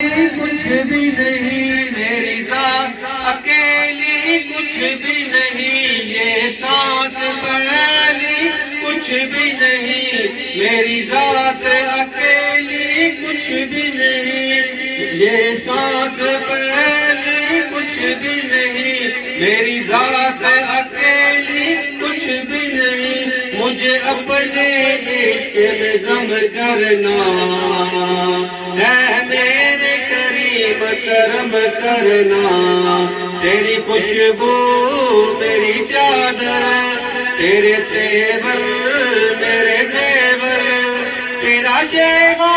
کچھ بھی نہیں میری ذات اکیلی، کچھ بھی نہیں یہ سانس پہلی، کچھ بھی نہیں میری ذات اکیلی، کچھ بھی نہیں یہ سانس پہلی، کچھ بھی نہیں میری ذات اکیلی، کچھ بھی نہیں مجھے اپنے عشق میں ضم کرنا ہے میرے کریم، کرم کرنا تیری خوشبو میری چادر، تیرے تیور میرے زیور، تیرا شیوا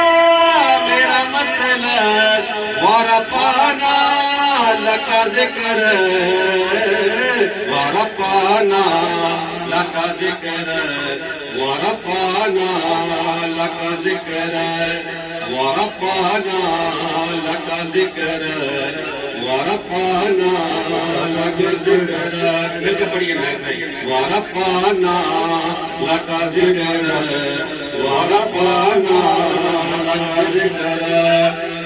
میرا مسلک، ورفعنا لک ذکر، ورفعنا لک ذکر، ورفعنا لک ذکر، ورفعنا لک ذکر، ورفعنا لک ذکر، مل کے پڑھیے ورفعنا لک ذکر، ورفعنا لک ذکر،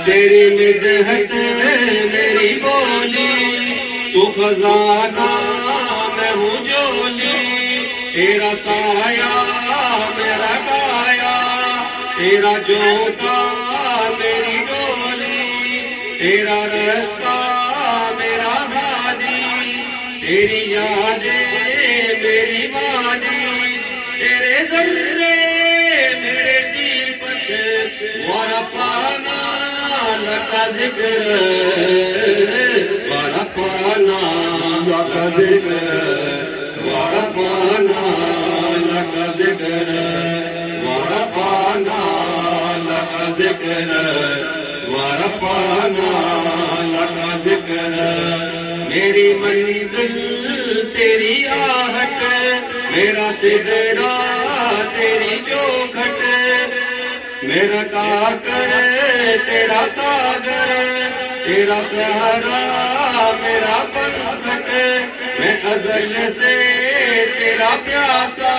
تیری مدحت میری بولی، تو خزانہ میں ہوں جولی، تیرا سایہ میرا کایا، تیرا جھونکا میری ڈولی، تیرا رستہ میرا ہادی، تیری یادیں میری وادی، تیرے ذرے میرے دیپک، ورفعنا لک ذکر، ورفعنا لک ذکر، ورفعنا لک ذکر، ورفعنا لک ذکر، ورفعنا لک ذکر، میری منزل تیری آہٹ، میرا سدرا تیری چوکھٹ، میرا کاکر تیرا ساگر، تیرا سہارا میرا پنکھٹ، میں ازل سے تیرا پیاسا،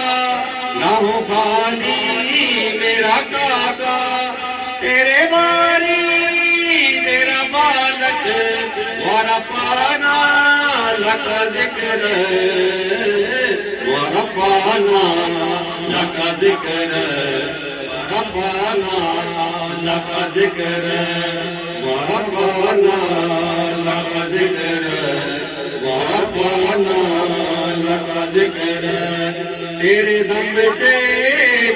نہ ہو خالی میرا کاسا، تیرے باری تیرا بالک، ورفعنا لک ذکر، ورفعنا لک ذکر، ورفعنا لک ذکر، ورفعنا لک ذکر، ورفعنا لک ذکر، تیرے دم سے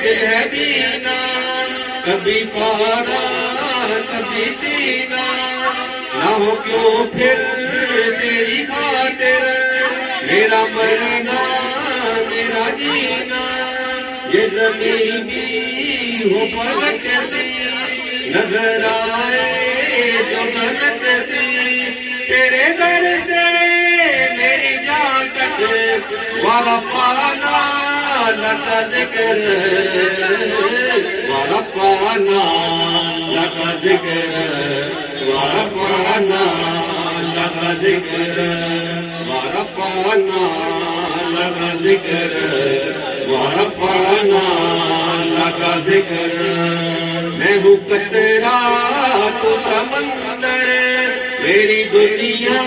دل ہے بینا، کبھی پارا کبھی سینا، نہ ہو کیوں پھر تیری خاطر میرا مرنا میرا جینا، یہ زمین بھی ہو فلک سی، نظر آئے جو ملک سی، تیرے در سے میری جان تک، ورفعنا لک ذکر، ورفعنا لک ذکر، ورفعنا لک ذکر، ورفعنا لک ذکر، ورفعنا لک ذکر، میں ہوں قطرہ تو سمندر، میری دنیا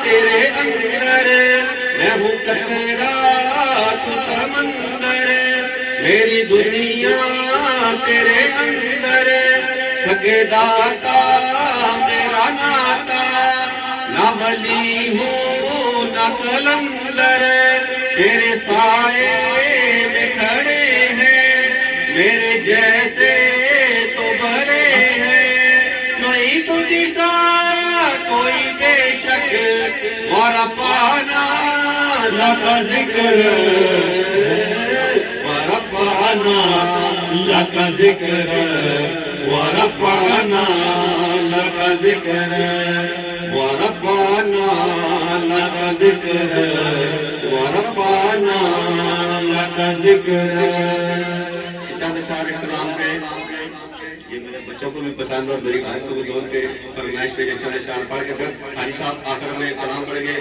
تیرے اندر، میں ہوں قطرہ تو سمندر، میری دنیا تیرے اندر، سگے داتا میرا ناتا، نہ ولی ہوں نہ قلندر، تیرے سائے میں کھڑے ہیں میرے جیسے تو بڑے ہیں، کوئی تجھ سا کوئی بے شک، ورفعنا لک ذکر، ورفعنا لک ذکر، ورفعنا لک ذکر، ورفعنا لک ذکر، ورفعنا لک ذکر۔ چند اشعار احترام کے، یہ میرے بچوں کو بھی پسند اور میری بھائی کو بھی دون کے فرمائش پہ چند اشعار پڑھ کے پھر حاجی صاحب آخر میں کلام پڑھیں گے۔